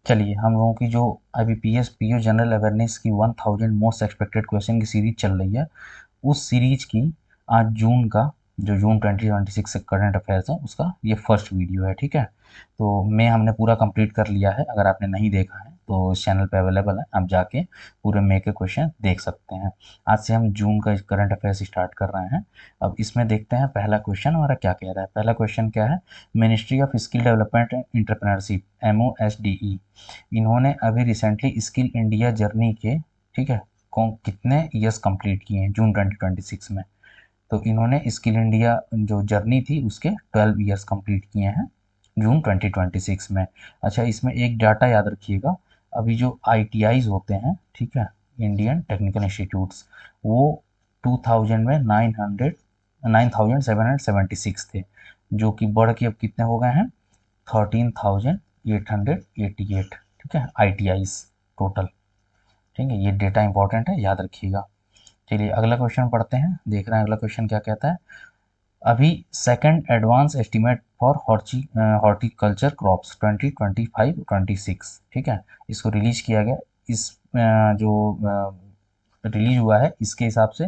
चलिए, हम लोगों की जो IBPS PO जनरल अवेयरनेस की 1000 मोस्ट एक्सपेक्टेड क्वेश्चन की सीरीज चल रही है, उस सीरीज की आज जून का, जो जून 2026 से करंट अफेयर्स है, उसका ये फर्स्ट वीडियो है। ठीक है, तो मैं हमने पूरा कंप्लीट कर लिया है। अगर आपने नहीं देखा है तो इस चैनल पे अवेलेबल है, आप जाके पूरे मई के क्वेश्चन देख सकते हैं। आज से हम जून का करंट अफेयर्स स्टार्ट कर रहे हैं। अब इसमें देखते हैं पहला क्वेश्चन हमारा क्या कह रहा है। पहला क्वेश्चन क्या है, ministry of skill development and entrepreneurship MOSDE, इन्होंने अभी रिसेंटली स्किल इंडिया जर्नी के, ठीक है, कौन कितने ईयर्स कंप्लीट किए हैं जून 2026 में। तो इन्होंने स्किल इंडिया जो जर्नी थी उसके 12 ईयर्स कंप्लीट किए हैं जून 2026 में। अच्छा, इसमें एक डाटा याद रखिएगा, अभी जो ITIs होते हैं, ठीक है, इंडियन टेक्निकल इंस्टीट्यूट्स, वो 2000 में 9776 थे, जो कि बढ़ के अब कितने हो गए हैं, 13,888। ठीक है, ITIs टोटल। ठीक है, ये डेटा इंपॉर्टेंट है, याद रखिएगा। चलिए अगला क्वेश्चन पढ़ते हैं, देख रहे हैं अगला क्वेश्चन क्या कहता है। अभी second advance estimate for horticulture crops 2025-26, ठीक है, इसको रिलीज किया गया। इस जो रिलीज हुआ है इसके हिसाब से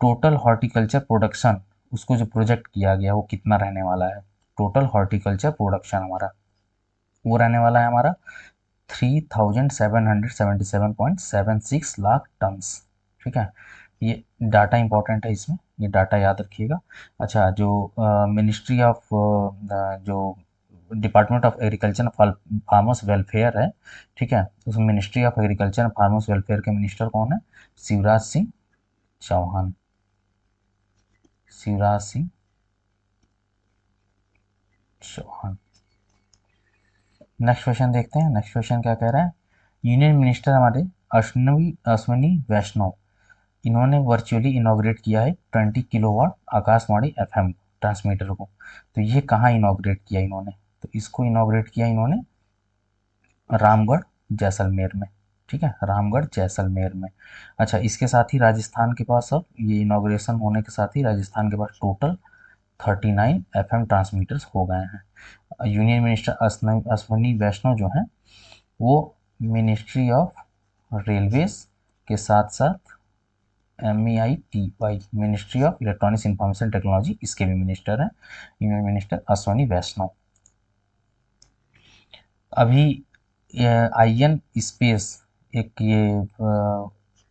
टोटल हॉर्टिकल्चर प्रोडक्शन, उसको जो प्रोजेक्ट किया गया वो कितना रहने वाला है। टोटल हॉर्टिकल्चर प्रोडक्शन हमारा वो रहने वाला है हमारा 3777.76 लाख टन्स। ठीक है, ये डाटा इंपॉर्टेंट है, इसमें ये डाटा याद रखिएगा। अच्छा, जो मिनिस्ट्री ऑफ जो department of agriculture farmers welfare है, ठीक है, उस ministry of agriculture farmers welfare के मिनिस्टर कौन है, शिवराज सिंह चौहान। शिवराज सिंह चौहान। नेक्स्ट क्वेश्चन देखते हैं, नेक्स्ट क्वेश्चन क्या कह रहा है। यूनियन मिनिस्टर हमारे अश्विनी अश्विनी वैष्णव, इन्होंने वर्चुअली इनॉग्रेट किया है 20 किलोवाट आकाशवाणी FM ट्रांसमीटर को। तो ये कहाँ इनॉग्रेट किया इन्होंने, तो इसको इनॉग्रेट किया इन्होंने रामगढ़ जैसलमेर में। ठीक है, रामगढ़ जैसलमेर में। अच्छा, इसके साथ ही राजस्थान के पास, अब ये इनॉग्रेशन होने के साथ ही राजस्थान के पास टोटल 39 FM ट्रांसमीटर्स हो गए हैं। यूनियन मिनिस्टर अश्विनी वैष्णव जो हैं, वो मिनिस्ट्री ऑफ रेलवेज के साथ साथ MEITY ministry of electronics information technology, इसके भी मिनिस्टर हैं यूनियन मिनिस्टर अश्विनी वैष्णव। अभी IN स्पेस, एक ये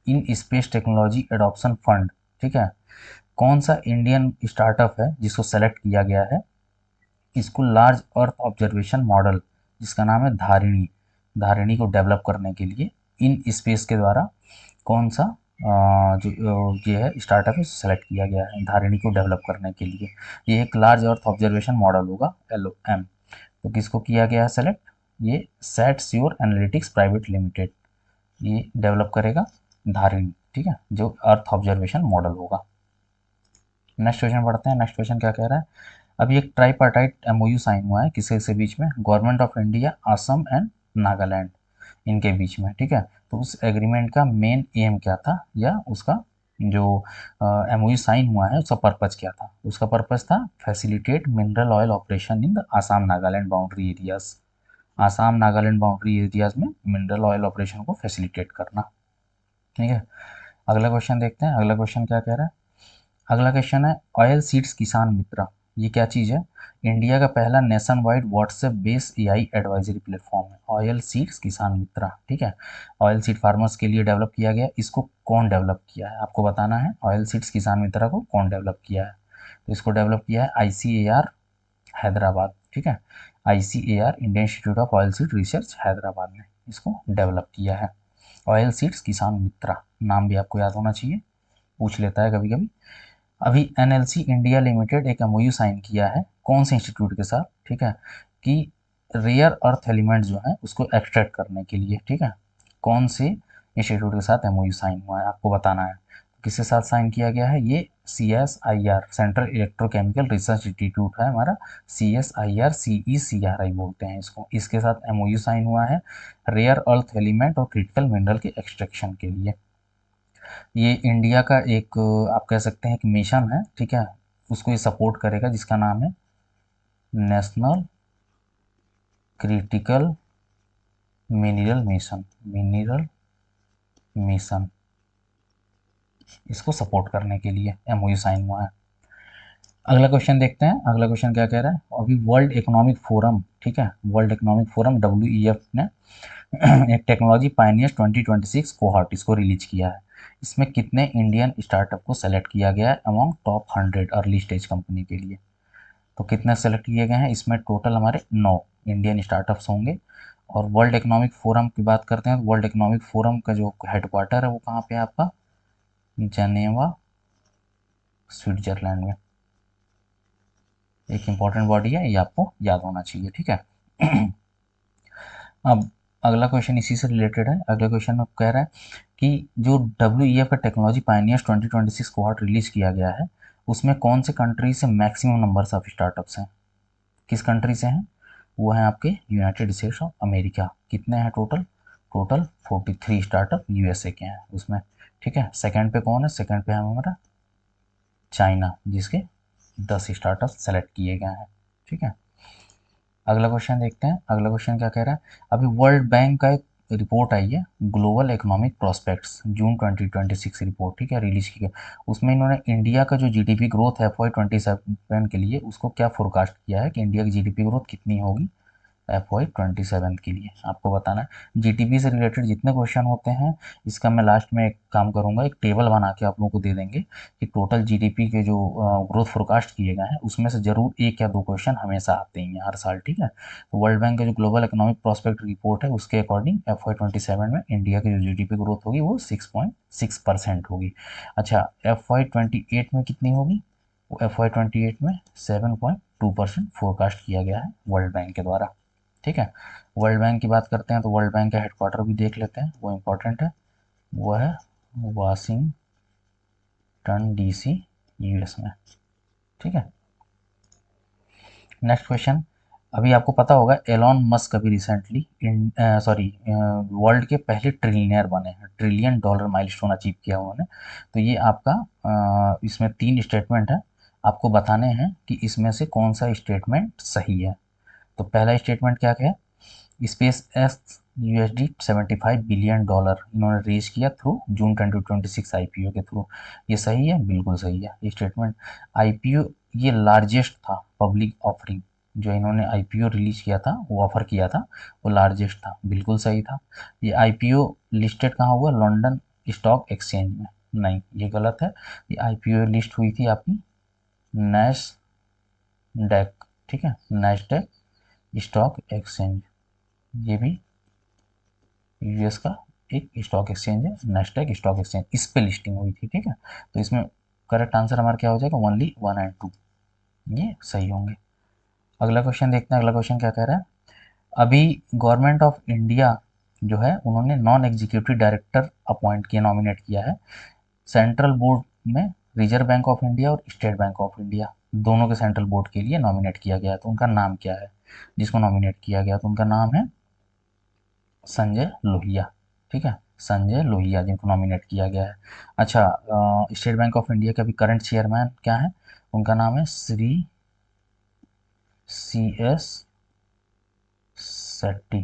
in space technology adoption fund, ठीक है, कौन सा इंडियन स्टार्टअप है जिसको सेलेक्ट किया गया है, इसको लार्ज अर्थ ऑब्जर्वेशन मॉडल, जिसका नाम है धारिणी, धारिणी को डेवलप करने के लिए इन स्पेस के द्वारा कौन सा जो ये है स्टार्टअप है सेलेक्ट किया गया है धारिणी को डेवलप करने के लिए। ये एक लार्ज अर्थ ऑब्जर्वेशन मॉडल होगा, LOM। तो किसको किया गया है सेलेक्ट, ये set sure analytics private limited, ये डेवलप करेगा धारिणी। ठीक है, जो अर्थ ऑब्जर्वेशन मॉडल होगा। नेक्स्ट क्वेश्चन पढ़ते हैं, नेक्स्ट क्वेश्चन क्या कह रहा है। अभी एक ट्राईपार्टाइट MOU साइन हुआ है किसके से बीच में, government of India, Assam and Nagaland, इनके बीच में। ठीक है, तो उस एग्रीमेंट का मेन एम क्या था, या उसका जो MOU साइन हुआ है उसका पर्पज़ क्या था। उसका पर्पज़ था facilitate mineral oil operation in the Assam Nagaland boundary areas, Assam Nagaland boundary areas में मिनरल ऑयल ऑपरेशन को फैसिलिटेट करना। ठीक है, अगला क्वेश्चन देखते हैं, अगला क्वेश्चन क्या कह रहा है। अगला क्वेश्चन है ऑयल सीड्स किसान मित्रा, ये क्या चीज़ है, इंडिया का पहला nation wide WhatsApp based AI advisory platform है ऑयल सीड्स किसान मित्रा। ठीक है, ऑयल सीड फार्मर्स के लिए डेवलप किया गया। इसको कौन डेवलप किया है आपको बताना है, ऑयल सीड्स किसान मित्रा को कौन डेवलप किया है। तो इसको डेवलप किया है ICAR हैदराबाद। ठीक है, ICAR Indian institute of oil seed research Hyderabad ने इसको डेवलप किया है। ऑयल सीड्स किसान मित्रा नाम भी आपको याद होना चाहिए, पूछ लेता है कभी कभी। अभी NLC इंडिया लिमिटेड एक MOU साइन किया है कौन से इंस्टीट्यूट के साथ, ठीक है, कि रेयर अर्थ एलिमेंट जो है उसको एक्सट्रैक्ट करने के लिए। ठीक है, कौन से इंस्टीट्यूट के साथ MOU साइन हुआ है आपको बताना है। किसके साथ साइन किया गया है, ये CSIR central electrochemical research institute है हमारा, CSIR CECRI बोलते हैं इसको, इसके साथ MOU साइन हुआ है रेयर अर्थ एलिमेंट और क्रिटिकल मिनरल के एक्सट्रैक्शन के लिए। ये इंडिया का एक आप कह सकते हैं एक मिशन है, ठीक है, उसको ये सपोर्ट करेगा, जिसका नाम है नेशनल क्रिटिकल मिनरल मिशन इसको सपोर्ट करने के लिए एमओयू साइन हुआ है। अगला क्वेश्चन देखते हैं, अगला क्वेश्चन क्या कह रहा है। अभी वर्ल्ड इकोनॉमिक फोरम, ठीक है, वर्ल्ड इकोनॉमिक फोरम WEF ने एक टेक्नोलॉजी पायनियर्स 2026 कोहॉर्ट इसको रिलीज किया है। इसमें कितने इंडियन स्टार्टअप को सेलेक्ट किया गया है among top 100 early stage company के लिए। तो कितने सेलेक्ट किए गए हैं, इसमें टोटल हमारे 9 इंडियन स्टार्टअप्स होंगे। और वर्ल्ड इकोनॉमिक फोरम की बात करते हैं तो वर्ल्ड इकोनॉमिक फोरम का जो हेडक्वार्टर है वो कहाँ पे है आपका, जनेवा स्विट्जरलैंड में। एक इंपॉर्टेंट बॉडी है, ये आपको याद होना चाहिए, ठीक है। अब अगला क्वेश्चन इसी से रिलेटेड है। अगला क्वेश्चन में कह रहा है कि जो WEF का टेक्नोलॉजी पायनियर्स 2026 कोहॉर्ट रिलीज किया गया है उसमें कौन से कंट्री से मैक्सिमम नंबर्स ऑफ स्टार्टअप्स हैं, किस कंट्री से हैं, वो हैं आपके यूनाइटेड स्टेट्स ऑफ अमेरिका। कितने हैं टोटल, टोटल 43 स्टार्टअप USA के हैं उसमें, ठीक है। सेकंड पे कौन है, सेकंड पे है हमारा चाइना जिसके 10 स्टार्टअप सेलेक्ट किए गए हैं, ठीक है। अगला क्वेश्चन देखते हैं, अगला क्वेश्चन क्या कह रहा है। अभी वर्ल्ड बैंक का एक रिपोर्ट आई है, ग्लोबल इकोनॉमिक प्रोस्पेक्ट्स जून 2026 रिपोर्ट, ठीक है, रिलीज की है। उसमें इन्होंने इंडिया का जो GDP ग्रोथ है FY27 के लिए उसको क्या फोरकास्ट किया है कि इंडिया की GDP ग्रोथ कितनी होगी FY27 के लिए। आपको बताना है GDP से रिलेटेड जितने क्वेश्चन होते हैं इसका मैं लास्ट में एक काम करूंगा, एक टेबल बना के आप लोगों को दे देंगे कि टोटल GDP के जो ग्रोथ फोरकास्ट किए गए हैं उसमें से जरूर एक या दो क्वेश्चन हमेशा आते ही हैं हर साल, ठीक है। तो वर्ल्ड बैंक का जो ग्लोबल इकोनॉमिक प्रोस्पेक्ट रिपोर्ट है उसके अकॉर्डिंग FY27 में इंडिया की जो GDP ग्रोथ होगी वो 6.6% होगी। अच्छा, FY28 में कितनी होगी, वो FY28 में 7.2% फोरकास्ट किया गया है वर्ल्ड बैंक के द्वारा, ठीक है। वर्ल्ड बैंक की बात करते हैं तो वर्ल्ड बैंक का हेडक्वार्टर भी देख लेते हैं, वो इम्पोर्टेंट है, वो है वाशिंगटन DC US में, ठीक है। नेक्स्ट क्वेश्चन, अभी आपको पता होगा एलॉन मस्क अभी रिसेंटली वर्ल्ड के पहले ट्रिलियनर बने हैं, $1 ट्रिलियन माइलस्टोन अचीव किया उन्होंने। तो ये आपका इसमें 3 स्टेटमेंट है, आपको बताने हैं कि इसमें से कौन सा स्टेटमेंट सही है। तो पहला स्टेटमेंट क्या है, स्पेस एक्स $75 बिलियन इन्होंने रेज किया थ्रू जून 2026 IPO के थ्रू। ये सही है, बिल्कुल सही है ये स्टेटमेंट। IPO ये लार्जेस्ट था पब्लिक ऑफरिंग, जो इन्होंने IPO रिलीज किया था वो ऑफर किया था वो लार्जेस्ट था, बिल्कुल सही था। ये IPO लिस्टेड कहाँ हुआ, लंदन स्टॉक एक्सचेंज में, नहीं ये गलत है। ये IPO लिस्ट हुई थी आपकी नैस्डैक, ठीक है, नैस्डैक स्टॉक एक्सचेंज, ये भी US का एक स्टॉक एक्सचेंज है, नेस्डैक स्टॉक एक्सचेंज, इस पे लिस्टिंग हुई थी, ठीक है। तो इसमें करेक्ट आंसर हमारा क्या हो जाएगा, ओनली 1 एंड 2, ये सही होंगे। अगला क्वेश्चन देखते हैं, अगला क्वेश्चन क्या कह रहा है। अभी गवर्नमेंट ऑफ इंडिया जो है उन्होंने नॉन एग्जीक्यूटिव डायरेक्टर अपॉइंट किया, नॉमिनेट किया है सेंट्रल बोर्ड में, रिजर्व बैंक ऑफ इंडिया और स्टेट बैंक ऑफ इंडिया दोनों के सेंट्रल बोर्ड के लिए नॉमिनेट किया गया है। तो उनका नाम क्या है जिसको नॉमिनेट किया गया, तो उनका नाम है संजय लोहिया, ठीक है, संजय लोहिया जिनको नॉमिनेट किया गया है। अच्छा, स्टेट बैंक ऑफ इंडिया के अभी करंट चेयरमैन क्या है, उनका नाम है श्री CS शेट्टी,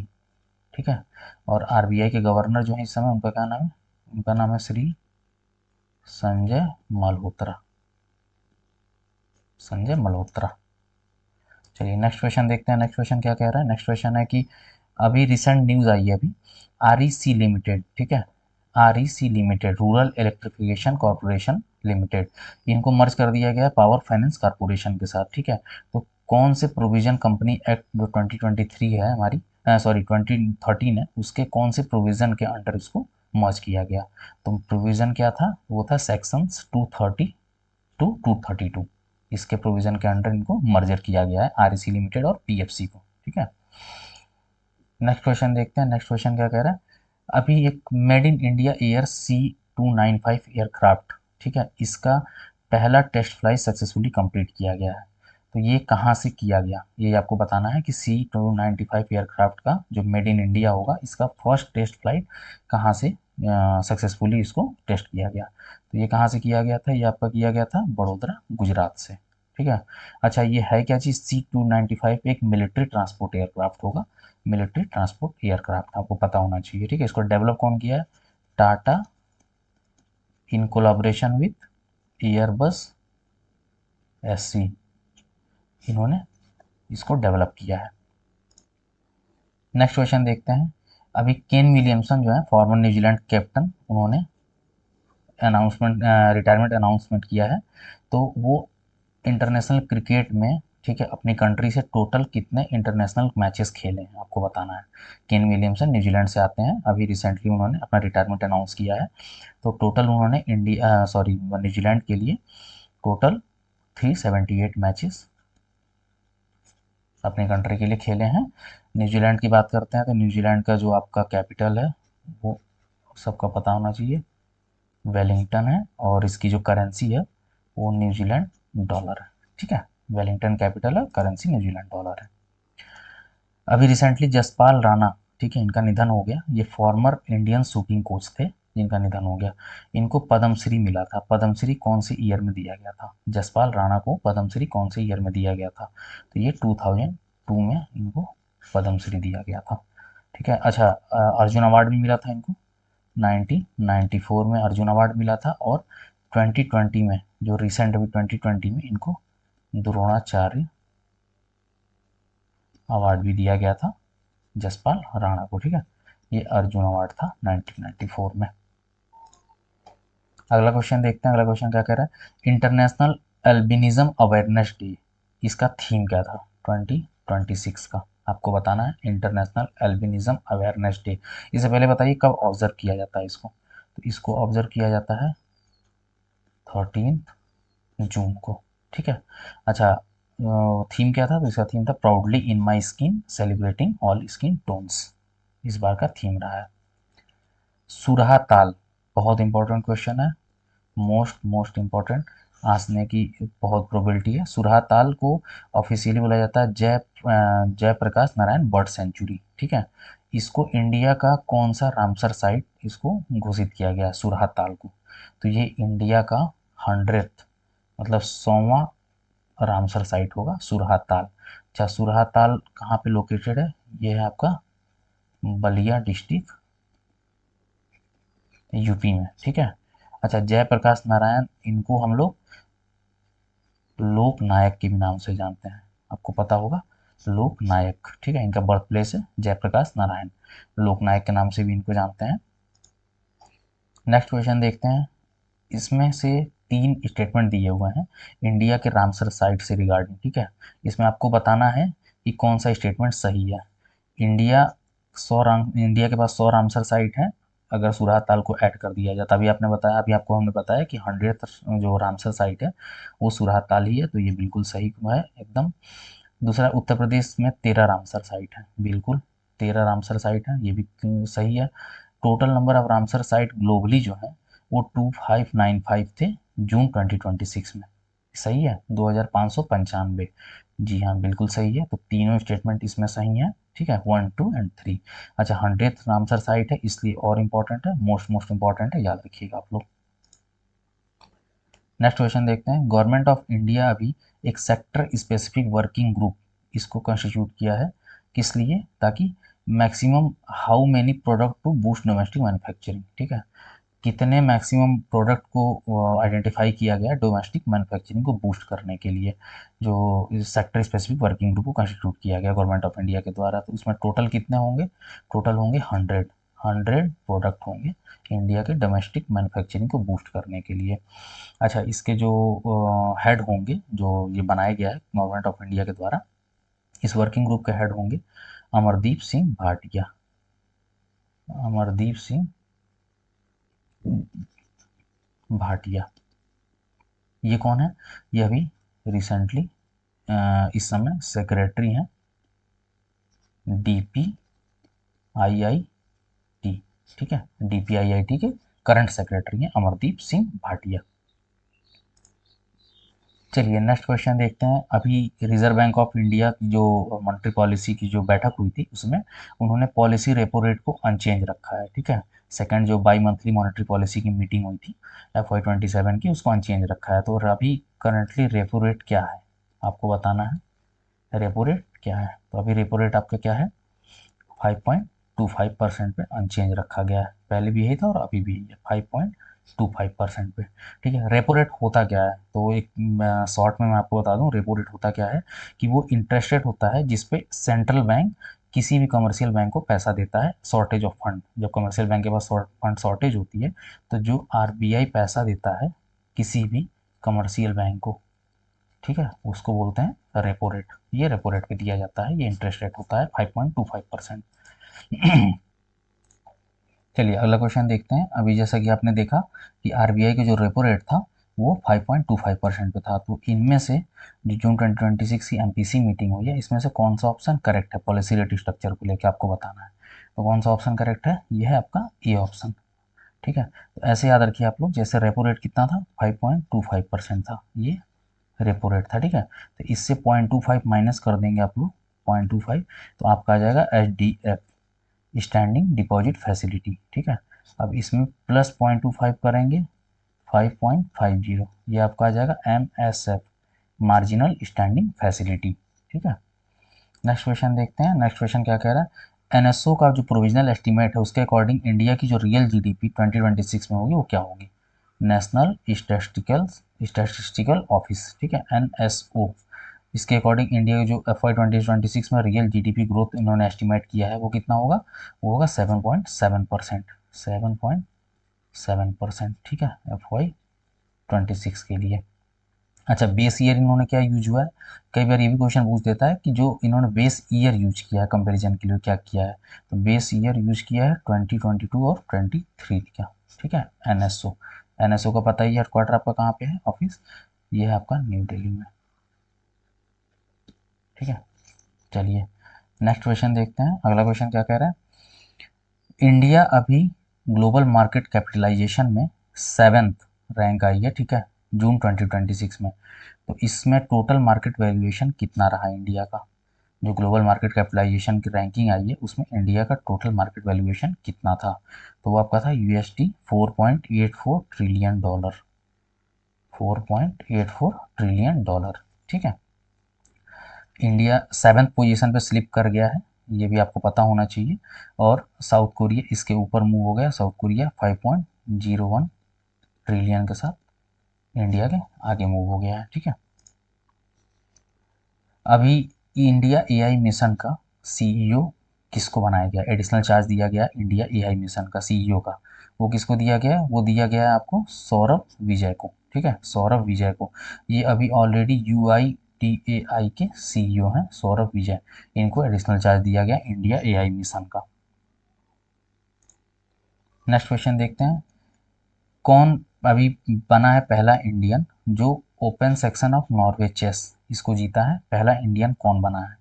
ठीक है। और RBI के गवर्नर जो है इस समय उनका क्या नाम है, उनका नाम है श्री संजय मल्होत्रा, संजय मल्होत्रा। चलिए नेक्स्ट क्वेश्चन देखते हैं, नेक्स्ट क्वेश्चन क्या कह रहा है। नेक्स्ट क्वेश्चन है कि अभी रिसेंट न्यूज़ आई है अभी REC लिमिटेड, ठीक है, REC limited rural electrification corporation limited, इनको मर्ज कर दिया गया है पावर फाइनेंस कॉरपोरेशन के साथ, ठीक है। तो कौन से प्रोविजन कंपनी एक्ट जो 2023 है हमारी, सॉरी 2013 है, उसके कौन से प्रोविजन के अंडर इसको मर्ज किया गया। तो प्रोविजन क्या था, वो था सेक्शंस 230 टू 232, इसके प्रोविजन के अंडर इनको मर्जर किया गया है REC लिमिटेड और PFC को, ठीक है। नेक्स्ट क्वेश्चन देखते हैं, नेक्स्ट क्वेश्चन क्या कह रहा है। अभी एक made in India air C295 aircraft, ठीक है, इसका पहला टेस्ट फ्लाइट सक्सेसफुली कंप्लीट किया गया है। तो ये कहाँ से किया गया, ये आपको बताना है कि C295 एयरक्राफ्ट का जो मेड इन इंडिया होगा इसका फर्स्ट टेस्ट फ्लाइट कहाँ से सक्सेसफुली इसको टेस्ट किया गया। तो ये कहाँ से किया गया था, ये आपका किया गया था बड़ोदरा गुजरात से, ठीक है। अच्छा, ये है क्या चीज़, C295 एक मिलिट्री ट्रांसपोर्ट एयरक्राफ्ट होगा मिलिट्री ट्रांसपोर्ट एयरक्राफ्ट, आपको पता होना चाहिए, ठीक है। इसको डेवलप कौन किया है? टाटा इन कोलाब्रेशन विथ एयरबस एससी, इन्होंने इसको डेवलप किया है। नेक्स्ट क्वेश्चन देखते हैं। अभी केन विलियमसन जो है फॉर्मर न्यूजीलैंड कैप्टन, उन्होंने अनाउंसमेंट रिटायरमेंट अनाउंसमेंट किया है। तो वो इंटरनेशनल क्रिकेट में, ठीक है, अपनी कंट्री से टोटल कितने इंटरनेशनल मैचेस खेले हैं आपको बताना है। केन विलियमसन न्यूजीलैंड से आते हैं, अभी रिसेंटली उन्होंने अपना रिटायरमेंट अनाउंस किया है। तो टोटल उन्होंने इंडिया सॉरी न्यूजीलैंड के लिए टोटल 378 मैचेस अपनी कंट्री के लिए खेले हैं। न्यूजीलैंड की बात करते हैं तो न्यूजीलैंड का जो आपका कैपिटल है वो सबका पता होना चाहिए, वेलिंगटन है, और इसकी जो करेंसी है वो न्यूजीलैंड डॉलर है, ठीक है। वेलिंगटन कैपिटल है, करेंसी न्यूजीलैंड डॉलर है। अभी रिसेंटली जसपाल राणा, ठीक है, इनका निधन हो गया। ये फॉर्मर इंडियन शूटिंग कोच थे जिनका निधन हो गया। इनको पद्मश्री मिला था, पद्मश्री कौन से ईयर में दिया गया था? जसपाल राणा को पद्मश्री कौन से ईयर में दिया गया था? तो ये 2002 में इनको पद्मश्री दिया गया था, ठीक है। अच्छा, अर्जुन अवार्ड भी मिला था इनको 1994 में, अर्जुन अवार्ड मिला था। और 2020 में, जो रिसेंट अभी 2020 में, इनको द्रोणाचार्य अवार्ड भी दिया गया था जसपाल राणा को, ठीक है। ये अर्जुन अवार्ड था 1994 में। अगला क्वेश्चन देखते हैं। अगला क्वेश्चन क्या कह रहा है? इंटरनेशनल एल्बिनिज्म अवेयरनेस डे, इसका थीम क्या था 2026 का? आपको बताना है इंटरनेशनल एल्बिनिज्म अवेयरनेस डे। इससे पहले बताइए कब ऑब्जर्व किया जाता है इसको? तो इसको ऑब्जर्व किया जाता है 13 जून को, ठीक है। अच्छा, थीम क्या था? तो इसका थीम था proudly in my skin celebrating all skin tones, इस बार का थीम रहा है। सुरहा ताल, बहुत इंपॉर्टेंट क्वेश्चन है, मोस्ट मोस्ट इंपॉर्टेंट, आंसने की बहुत प्रोबेबिलिटी है। सुरहा ताल को ऑफिशियली बोला जाता है जयप्रकाश नारायण बर्ड सेंचुरी, ठीक है। इसको इंडिया का कौन सा रामसर साइट इसको घोषित किया गया सुरहा ताल को? तो ये इंडिया का 100th, मतलब 100वां रामसर साइट होगा सुरहा ताल। अच्छा, सुरहा ताल कहाँ पे लोकेटेड है? ये है आपका बलिया डिस्ट्रिक्ट, यूपी में, ठीक है। अच्छा, जयप्रकाश नारायण, इनको हम लोग लोक नायक के भी नाम से जानते हैं, आपको पता होगा, लोक नायक, ठीक है। इनका बर्थ प्लेस है जयप्रकाश नारायण, लोक नायक के नाम से भी इनको जानते हैं। नेक्स्ट क्वेश्चन देखते हैं। इसमें से 3 स्टेटमेंट दिए हुए हैं इंडिया के रामसर साइट से रिगार्डिंग, ठीक है। इसमें आपको बताना है कि कौन सा स्टेटमेंट सही है। इंडिया इंडिया के पास 100 रामसर साइट है, अगर सुरहा ताल को ऐड कर दिया जाए। तभी आपने बताया, अभी आपको हमने बताया कि 100th जो रामसर साइट है वो सुरहा ताल ही है, तो ये बिल्कुल सही है एकदम। दूसरा, उत्तर प्रदेश में 13 रामसर साइट है, बिल्कुल 13 रामसर साइट है, ये भी सही है। Total number of Ramsar site globally जो है वो 2595 थे जून 2026 में, सही है, 2595। जी हाँ, बिल्कुल सही है। तो तीनों स्टेटमेंट इसमें सही है, ठीक है, 1, 2 एंड 3। अच्छा, 100th रामसर साइट है इसलिए और इम्पोर्टेंट है, मोस्ट मोस्ट इम्पोर्टेंट है, याद रखिएगा आप लोग। नेक्स्ट क्वेश्चन देखते हैं। गवर्नमेंट ऑफ इंडिया अभी एक सेक्टर स्पेसिफिक वर्किंग ग्रुप इसको कंस्टिट्यूट किया है, किस लिए? ताकि maximum how many product to boost domestic manufacturing, ठीक है। कितने मैक्सिमम प्रोडक्ट को आइडेंटिफाई किया गया डोमेस्टिक मैन्युफैक्चरिंग को बूस्ट करने के लिए, जो सेक्टर स्पेसिफिक वर्किंग ग्रुप को कंस्टिट्यूट किया गया गवर्नमेंट ऑफ इंडिया के द्वारा। तो इसमें टोटल कितने होंगे? टोटल होंगे 100 प्रोडक्ट होंगे इंडिया के डोमेस्टिक मैन्युफैक्चरिंग को बूस्ट करने के लिए। अच्छा, इसके जो हेड होंगे, जो ये बनाया गया है गवर्नमेंट ऑफ इंडिया के द्वारा, इस वर्किंग ग्रुप के हेड होंगे अमरदीप सिंह भाटिया। अमरदीप सिंह भाटिया, ये कौन है? ये अभी रिसेंटली इस समय सेक्रेटरी हैं DPIIT, ठीक है, DPIIT के करंट सेक्रेटरी हैं अमरदीप सिंह भाटिया। चलिए नेक्स्ट क्वेश्चन देखते हैं। अभी रिजर्व बैंक ऑफ इंडिया की जो मॉनेटरी पॉलिसी की जो बैठक हुई थी उसमें उन्होंने पॉलिसी रेपो रेट को अनचेंज रखा है, ठीक है। सेकंड जो बाई मंथली मॉनेटरी पॉलिसी की मीटिंग हुई थी FY 27 की, उसको अनचेंज रखा है। तो अभी करंटली रेपो रेट क्या है आपको बताना है। रेपो रेट क्या है? तो अभी रेपो रेट आपका क्या है? 5.25% पे अनचेंज रखा गया है। पहले भी यही था और अभी भी यही है 5.25% पे। ठीक है, रेपो रेट होता क्या है, तो एक शॉर्ट में मैं आपको बता दूं, रेपो रेट होता क्या है कि वो इंटरेस्ट रेट होता है जिसपे सेंट्रल बैंक किसी भी कमर्शियल बैंक को पैसा देता है शॉर्टेज ऑफ फंड। जब कमर्शियल बैंक के पास फंड शॉर्टेज होती है तो जो आरबीआई पैसा देता है किसी भी कमर्शियल बैंक को, ठीक है, उसको बोलते हैं रेपो रेट। ये रेपो रेट पे दिया जाता है, ये इंटरेस्ट रेट होता है 5.25%। चलिए अगला क्वेश्चन देखते हैं। अभी जैसा कि आपने देखा कि आरबीआई का जो रेपो रेट था वो 5.25% पे था, तो इनमें से जो जून 2026 की एमपीसी मीटिंग हुई है इसमें से कौन सा ऑप्शन करेक्ट है पॉलिसी रेट स्ट्रक्चर को लेकर आपको बताना है। तो कौन सा ऑप्शन करेक्ट है, ये है आपका ए ऑप्शन। ठीक है, तो ऐसे याद रखिए आप लोग, जैसे रेपो रेट कितना था 5.25% था, ये रेपो रेट था। ठीक है, तो इससे 0.25 माइनस कर देंगे आप लोग 0.25, तो आपका आ जाएगा H D F, standing deposit facility. ठीक है, अब इसमें प्लस 0.25 करेंगे 5.50, ये आपका आ जाएगा M S F, marginal standing facility. ठीक है, नेक्स्ट क्वेश्चन देखते हैं। नेक्स्ट क्वेश्चन क्या कह रहा है, एनएसओ का जो प्रोविजनल एस्टीमेट है उसके अकॉर्डिंग इंडिया की जो रियल जीडीपी 2026 में होगी वो क्या होगी। नेशनल स्टैटिस्टिकल ऑफिस, ठीक है, एनएसओ, इसके अकॉर्डिंग इंडिया की जो FY 2026 में रियल जीडीपी ग्रोथ इन्होंने एस्टिमेट किया है वो कितना होगा, वो होगा 7.7%, 7.7%। ठीक है, FY 26 के लिए। अच्छा, बेस ईयर इन्होंने क्या यूज हुआ है, कई बार ये भी क्वेश्चन पूछ देता है कि जो इन्होंने बेस ईयर यूज किया है कंपैरिजन के लिए क्या किया है, तो बेस ईयर यूज किया है 2022 और 23 का। ठीक है, एनएसओ, एनएसओ का पता ही है हेडक्वार्टर आपका कहाँ पे है, ऑफिस, ये है आपका न्यू दिल्ली में। ठीक है, चलिए नेक्स्ट क्वेश्चन देखते हैं। अगला क्वेश्चन क्या कह रहा है, इंडिया अभी ग्लोबल मार्केट कैपिटलाइजेशन में 7th रैंक आई है। ठीक है, जून 2026 में, तो इसमें टोटल मार्केट वैल्यूएशन कितना रहा इंडिया का, जो ग्लोबल मार्केट कैपिटलाइजेशन की रैंकिंग आई है उसमें इंडिया का टोटल मार्केट वैल्यूएशन कितना था, तो वो आपका था USD 4.84 trillion dollar, 4.84 trillion dollar. ठीक है, India 7th position pay slip कर गया है, ये भी आपको पता होना चाहिए, और साउथ कोरिया इसके ऊपर मूव हो गया, साउथ कोरिया 5.01 ट्रिलियन के साथ इंडिया के आगे मूव हो गया है। ठीक है, अभी इंडिया एआई मिशन का सीईओ किसको बनाया गया, एडिशनल चार्ज दिया गया इंडिया एआई मिशन का सीईओ का, वो किसको दिया गया है, वो दिया गया है आपको सौरभ विजय को। ठीक है, सौरभ विजय को, ये अभी ऑलरेडी UITAI के सीईओ हैं सौरभ विजय, इनको एडिशनल चार्ज दिया गया इंडिया एआई मिशन का। नेक्स्ट क्वेश्चन देखते हैं, कौन अभी बना है पहला इंडियन जो open section of Norway chess इसको जीता है, पहला इंडियन कौन बना है।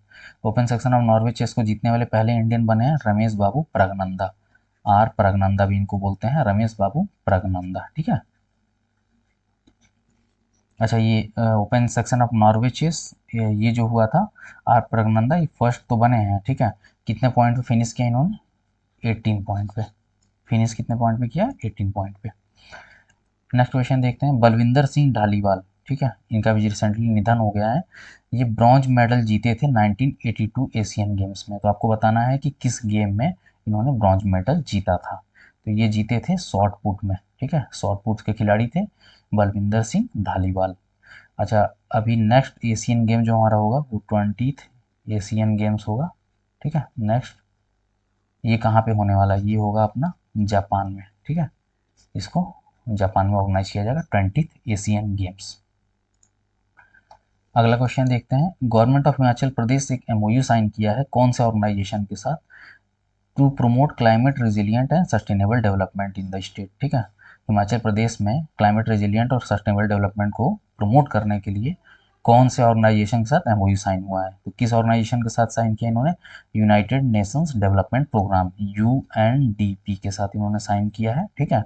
Open section of Norway chess को जीतने वाले पहले इंडियन बने हैं रमेश बाबू प्रगनंदा, आर प्रगनंदा भी इनको बोलते हैं, रमेश बाबू प्रगनंदा। ठीक है, अच्छा, ये open section of Norway chess ये जो हुआ था, आर प्रगनंदा ये फर्स्ट तो बने हैं। ठीक है, कितने पॉइंट पे फिनिश किया इन्होंने, 18 पॉइंट पे फिनिश, कितने पॉइंट पे किया, 18 पॉइंट पे। नेक्स्ट क्वेश्चन देखते हैं, बलविंदर सिंह ढालीवाल, ठीक है, इनका भी रिसेंटली निधन हो गया है, ये ब्रॉन्ज मेडल जीते थे 1982 एशियन गेम्स में, तो आपको बताना है कि किस गेम में इन्होंने ब्रॉन्ज मेडल जीता था, तो ये जीते थे शॉर्ट पुट में। ठीक है, शॉर्ट पुट के खिलाड़ी थे बलविंदर सिंह ढालीवाल। अच्छा, अभी नेक्स्ट एशियन गेम जो हमारा होगा वो 20th एशियन गेम्स होगा। ठीक है, नेक्स्ट ये कहाँ पे होने वाला है, ये होगा अपना जापान में। ठीक है, इसको जापान में ऑर्गेनाइज किया जाएगा 20th एशियन गेम्स। अगला क्वेश्चन देखते हैं, गवर्नमेंट ऑफ हिमाचल प्रदेश एक MOU साइन किया है कौन से ऑर्गेनाइजेशन के साथ, to promote climate resilient and sustainable development in the state. ठीक है, हिमाचल प्रदेश में क्लाइमेट रेजिलियंट और सस्टेनेबल डेवलपमेंट को प्रमोट करने के लिए कौन से ऑर्गेनाइजेशन के साथ MOU साइन हुआ है, तो किस ऑर्गेनाइजेशन के साथ साइन किया इन्होंने, United Nations Development Programme UNDP के साथ इन्होंने साइन किया है। ठीक है,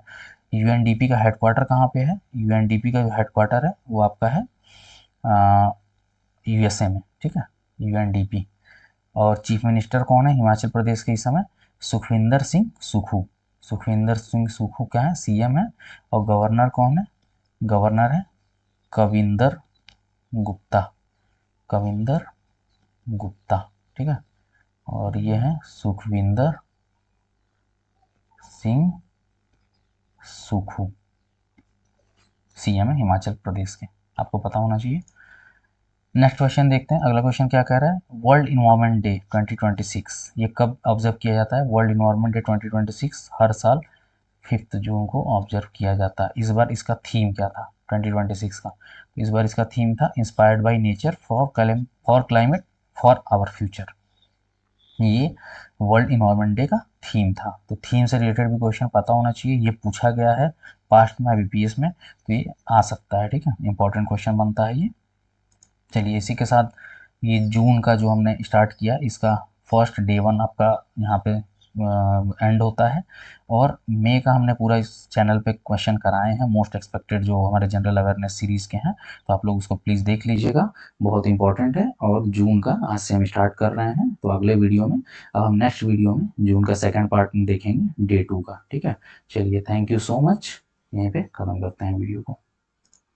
UNDP का हेडक्वार्टर कहाँ पे है, UNDP का जो हेडक्वार्टर है वो आपका है USA में। ठीक है, UNDP, और चीफ मिनिस्टर कौन है हिमाचल प्रदेश के इस समय, सुखविंदर सिंह सुखू, सुखविंदर सिंह सुखू क्या है, CM है, और गवर्नर कौन है, गवर्नर है कविंदर गुप्ता, कविंदर गुप्ता। ठीक है, और ये हैं सुखविंदर सिंह सुक्खू, सीएम है हिमाचल प्रदेश के, आपको पता होना चाहिए। नेक्स्ट क्वेश्चन देखते हैं, अगला क्वेश्चन क्या कह रहा है, वर्ल्ड इन्वायरमेंट डे 2026 ये कब ऑब्जर्व किया जाता है? वर्ल्ड इन्वायरमेंट डे 2026 हर साल 5 जून को ऑब्जर्व किया जाता है। इस बार इसका थीम क्या था 2026 का? तो इस बार इसका थीम था inspired by nature for climate for our future. ये वर्ल्ड इन्वायरमेंट डे का थीम था, तो थीम से रिलेटेड भी क्वेश्चन पता होना चाहिए, ये पूछा गया है पास्ट में बीपीएस में, तो ये आ सकता है, ठीक है, इंपॉर्टेंट क्वेश्चन बनता है ये। चलिए इसी के साथ ये जून का जो हमने स्टार्ट किया इसका फर्स्ट डे 1 आपका यहाँ पे एंड होता है, और मई का हमने पूरा इस चैनल पे क्वेश्चन कराए हैं मोस्ट एक्सपेक्टेड जो हमारे जनरल अवेयरनेस सीरीज़ के हैं, तो आप लोग उसको प्लीज़ देख लीजिएगा, बहुत इंपॉर्टेंट है। और जून का आज से हम स्टार्ट कर रहे हैं, तो अगले वीडियो में, अब हम नेक्स्ट वीडियो में जून का सेकेंड पार्ट देखेंगे डे 2 का, ठीक है। चलिए थैंक यू सो मच, यहीं पे ख़त्म करते हैं वीडियो को।